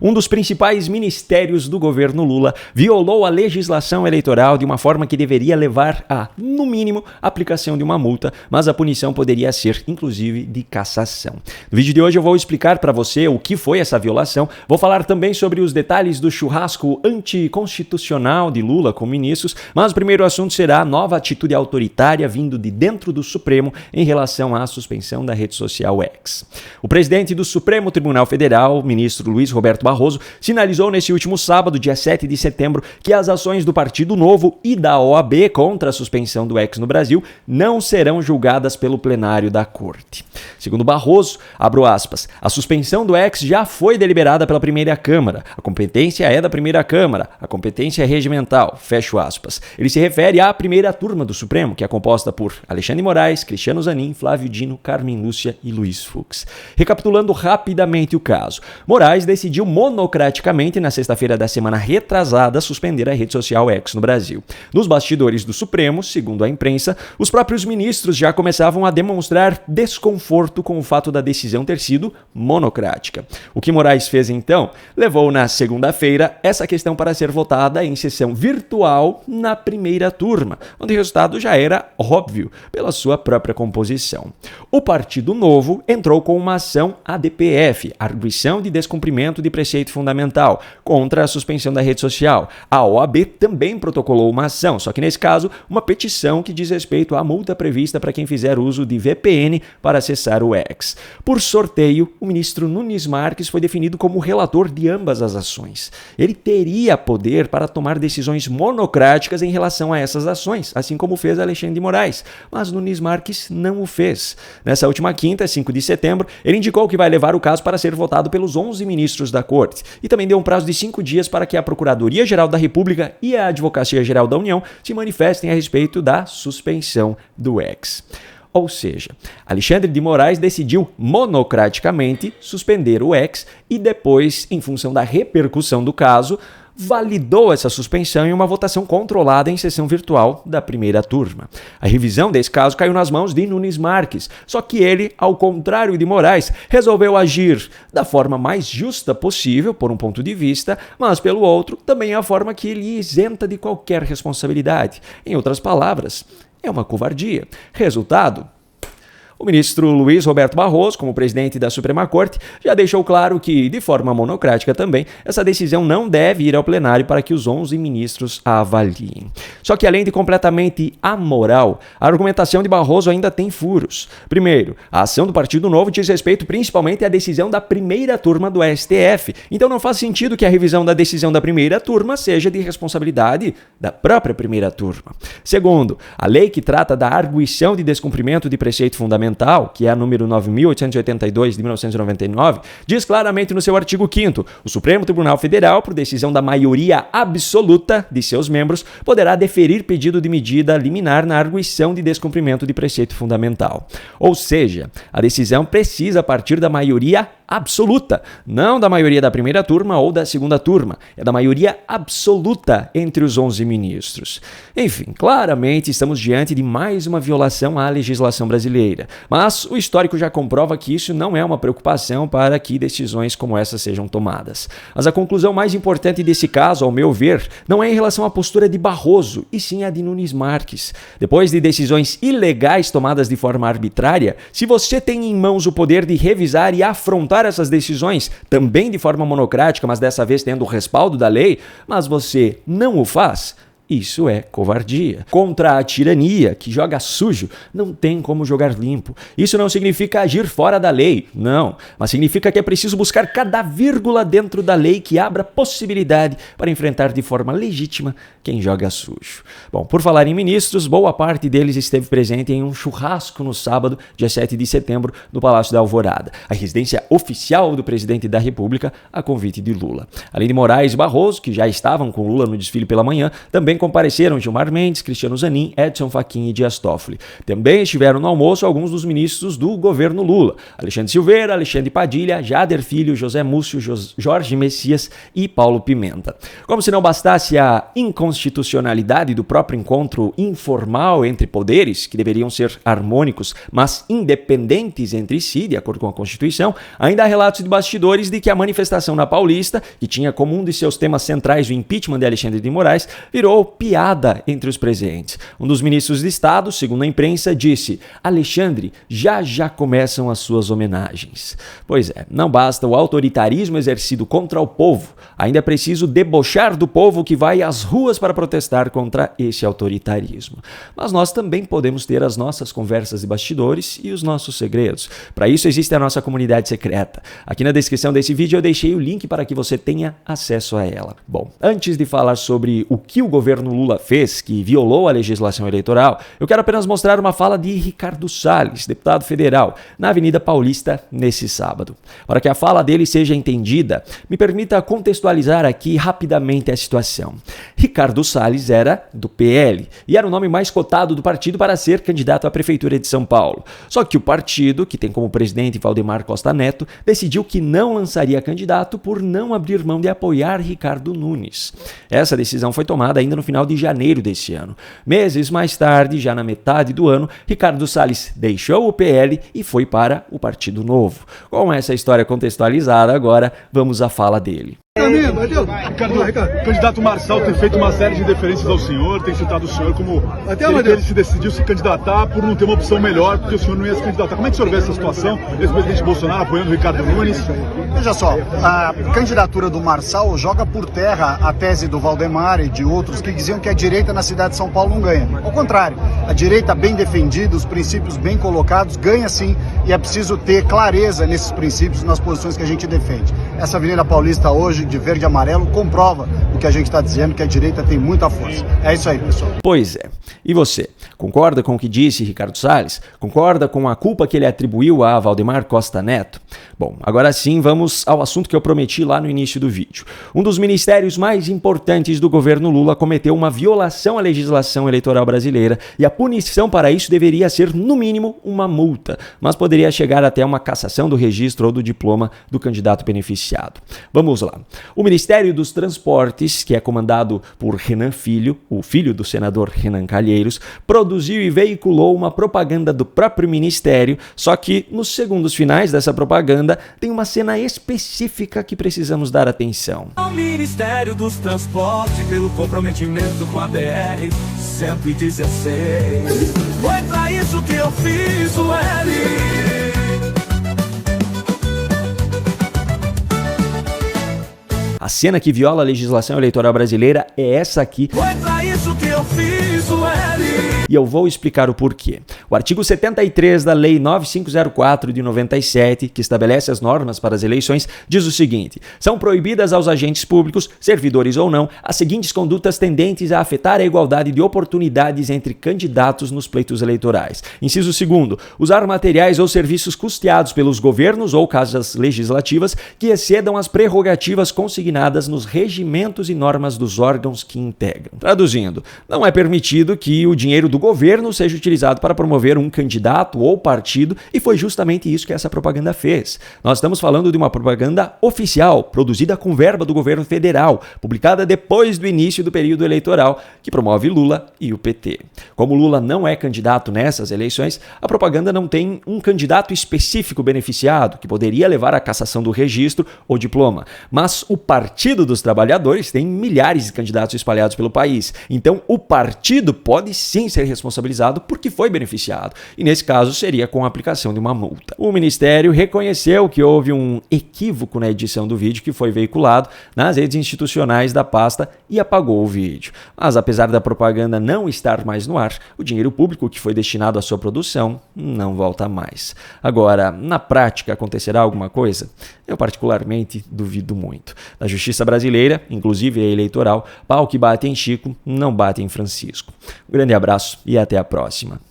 Um dos principais ministérios do governo Lula violou a legislação eleitoral de uma forma que deveria levar a, no mínimo, aplicação de uma multa, mas a punição poderia ser, inclusive, de cassação. No vídeo de hoje eu vou explicar para você o que foi essa violação, vou falar também sobre os detalhes do churrasco anticonstitucional de Lula com ministros, mas o primeiro assunto será a nova atitude autoritária vindo de dentro do Supremo em relação à suspensão da rede social X. O presidente do Supremo Tribunal Federal, ministro Luiz Roberto Barroso, sinalizou nesse último sábado, dia 7 de setembro, que as ações do Partido Novo e da OAB contra a suspensão do X no Brasil não serão julgadas pelo plenário da Corte. Segundo Barroso, abro aspas, a suspensão do X já foi deliberada pela primeira Câmara. A competência é da primeira Câmara. A competência é regimental. Fecho aspas. Ele se refere à primeira turma do Supremo, que é composta por Alexandre de Moraes, Cristiano Zanin, Flávio Dino, Carmen Lúcia e Luiz Fux. Recapitulando rapidamente o caso, Moraes decidiu monocraticamente, na sexta-feira da semana retrasada, suspender a rede social X no Brasil. Nos bastidores do Supremo, segundo a imprensa, os próprios ministros já começavam a demonstrar desconforto com o fato da decisão ter sido monocrática. O que Moraes fez então? Levou na segunda-feira essa questão para ser votada em sessão virtual na primeira turma, onde o resultado já era óbvio pela sua própria composição. O Partido Novo entrou com uma ação ADPF, Arguição de Descumprimento de Preceito Fundamental, contra a suspensão da rede social. A OAB também protocolou uma ação, só que nesse caso, uma petição que diz respeito à multa prevista para quem fizer uso de VPN para acessar o X. Por sorteio, o ministro Nunes Marques foi definido como relator de ambas as ações. Ele teria poder para tomar decisões monocráticas em relação a essas ações, assim como fez Alexandre de Moraes, mas Nunes Marques não o fez. Nessa última quinta, 5 de setembro, ele indicou que vai levar o caso para ser votado pelos 11 ministros da Corte e também deu um prazo de 5 dias para que a Procuradoria-Geral da República e a Advocacia-Geral da União se manifestem a respeito da suspensão do X. Ou seja, Alexandre de Moraes decidiu monocraticamente suspender o X e depois, em função da repercussão do caso, validou essa suspensão em uma votação controlada em sessão virtual da primeira turma. A revisão desse caso caiu nas mãos de Nunes Marques, só que ele, ao contrário de Moraes, resolveu agir da forma mais justa possível, por um ponto de vista, mas pelo outro, também é a forma que ele isenta de qualquer responsabilidade. Em outras palavras, é uma covardia. Resultado? O ministro Luiz Roberto Barroso, como presidente da Suprema Corte, já deixou claro que, de forma monocrática também, essa decisão não deve ir ao plenário para que os 11 ministros a avaliem. Só que, além de completamente amoral, a argumentação de Barroso ainda tem furos. Primeiro, a ação do Partido Novo diz respeito principalmente à decisão da primeira turma do STF. Então não faz sentido que a revisão da decisão da primeira turma seja de responsabilidade da própria primeira turma. Segundo, a lei que trata da arguição de descumprimento de preceito fundamental, que é a número 9.882 de 1999, diz claramente no seu artigo 5º, o Supremo Tribunal Federal, por decisão da maioria absoluta de seus membros, poderá deferir pedido de medida liminar na arguição de descumprimento de preceito fundamental. Ou seja, a decisão precisa partir da maioria absoluta, não da maioria da primeira turma ou da segunda turma, é da maioria absoluta entre os 11 ministros. Enfim, claramente estamos diante de mais uma violação à legislação brasileira, mas o histórico já comprova que isso não é uma preocupação para que decisões como essa sejam tomadas. Mas a conclusão mais importante desse caso, ao meu ver, não é em relação à postura de Barroso, e sim a de Nunes Marques. Depois de decisões ilegais tomadas de forma arbitrária, se você tem em mãos o poder de revisar e afrontar essas decisões, também de forma monocrática, mas dessa vez tendo o respaldo da lei, mas você não o faz, isso é covardia. Contra a tirania, que joga sujo, não tem como jogar limpo. Isso não significa agir fora da lei, não. Mas significa que é preciso buscar cada vírgula dentro da lei que abra possibilidade para enfrentar de forma legítima quem joga sujo. Bom, por falar em ministros, boa parte deles esteve presente em um churrasco no sábado, dia 7 de setembro, no Palácio da Alvorada, a residência oficial do presidente da República, a convite de Lula. Além de Moraes e Barroso, que já estavam com Lula no desfile pela manhã, também compareceram Gilmar Mendes, Cristiano Zanin, Edson Fachin e Dias Toffoli. Também estiveram no almoço alguns dos ministros do governo Lula: Alexandre Silveira, Alexandre Padilha, Jader Filho, José Múcio, Jorge Messias e Paulo Pimenta. Como se não bastasse a inconstitucionalidade do próprio encontro informal entre poderes, que deveriam ser harmônicos, mas independentes entre si, de acordo com a Constituição, ainda há relatos de bastidores de que a manifestação na Paulista, que tinha como um de seus temas centrais o impeachment de Alexandre de Moraes, virou piada entre os presentes. Um dos ministros de Estado, segundo a imprensa, disse: Alexandre, já começam as suas homenagens. Pois é, não basta o autoritarismo exercido contra o povo, ainda é preciso debochar do povo que vai às ruas para protestar contra esse autoritarismo. Mas nós também podemos ter as nossas conversas de bastidores e os nossos segredos. Para isso existe a nossa comunidade secreta. Aqui na descrição desse vídeo eu deixei o link para que você tenha acesso a ela. Bom, antes de falar sobre o que o governo Lula fez, que violou a legislação eleitoral, eu quero apenas mostrar uma fala de Ricardo Salles, deputado federal, na Avenida Paulista nesse sábado. Para que a fala dele seja entendida, me permita contextualizar aqui rapidamente a situação. Ricardo Salles era do PL e era o nome mais cotado do partido para ser candidato à Prefeitura de São Paulo. Só que o partido, que tem como presidente Valdemar Costa Neto, decidiu que não lançaria candidato por não abrir mão de apoiar Ricardo Nunes. Essa decisão foi tomada ainda no final de janeiro desse ano. Meses mais tarde, já na metade do ano, Ricardo Salles deixou o PL e foi para o Partido Novo. Com essa história contextualizada, agora vamos à fala dele. Ricardo, o candidato Marçal tem feito uma série de deferências ao senhor, tem citado o senhor como ele se decidiu se candidatar por não ter uma opção melhor, porque o senhor não ia se candidatar. Como é que o senhor vê essa situação? Ex-presidente Bolsonaro apoiando o Ricardo Nunes. Veja só, a candidatura do Marçal joga por terra a tese do Valdemar e de outros que diziam que a direita na cidade de São Paulo não ganha. Ao contrário, a direita bem defendida, os princípios bem colocados, ganha sim, e é preciso ter clareza nesses princípios, nas posições que a gente defende. Essa Avenida Paulista hoje, de verde e amarelo, comprova o que a gente está dizendo, que a direita tem muita força. É isso aí, pessoal. Pois é. E você? Concorda com o que disse Ricardo Salles? Concorda com a culpa que ele atribuiu a Valdemar Costa Neto? Bom, agora sim vamos ao assunto que eu prometi lá no início do vídeo. Um dos ministérios mais importantes do governo Lula cometeu uma violação à legislação eleitoral brasileira e a punição para isso deveria ser, no mínimo, uma multa, mas poderia chegar até uma cassação do registro ou do diploma do candidato beneficiado. Vamos lá. O Ministério dos Transportes, que é comandado por Renan Filho, o filho do senador Renan Calheiros, produziu e veiculou uma propaganda do próprio ministério, só que nos segundos finais dessa propaganda tem uma cena específica que precisamos dar atenção. O Ministério dos Transportes, pelo comprometimento com a BR-116, foi pra isso que eu fiz o L. A cena que viola a legislação eleitoral brasileira é essa aqui. Foi pra isso que eu fiz o L. E eu vou explicar o porquê. O artigo 73 da Lei 9504 de 97, que estabelece as normas para as eleições, diz o seguinte: são proibidas aos agentes públicos, servidores ou não, as seguintes condutas tendentes a afetar a igualdade de oportunidades entre candidatos nos pleitos eleitorais. Inciso 2º, usar materiais ou serviços custeados pelos governos ou casas legislativas que excedam as prerrogativas consignadas nos regimentos e normas dos órgãos que integram. Traduzindo, não é permitido que o dinheiro do governo seja utilizado para promover um candidato ou partido, e foi justamente isso que essa propaganda fez. Nós estamos falando de uma propaganda oficial, produzida com verba do governo federal, publicada depois do início do período eleitoral, que promove Lula e o PT. Como Lula não é candidato nessas eleições, a propaganda não tem um candidato específico beneficiado, que poderia levar à cassação do registro ou diploma, mas o Partido dos Trabalhadores tem milhares de candidatos espalhados pelo país, então o partido pode sim ser responsabilizado porque foi beneficiado, e nesse caso seria com a aplicação de uma multa. O Ministério reconheceu que houve um equívoco na edição do vídeo que foi veiculado nas redes institucionais da pasta e apagou o vídeo. Mas apesar da propaganda não estar mais no ar, o dinheiro público que foi destinado à sua produção não volta mais. Agora, na prática acontecerá alguma coisa? Eu particularmente duvido muito. Na justiça brasileira, inclusive a eleitoral, pau que bate em Chico não bate em Francisco. Um grande abraço e até a próxima.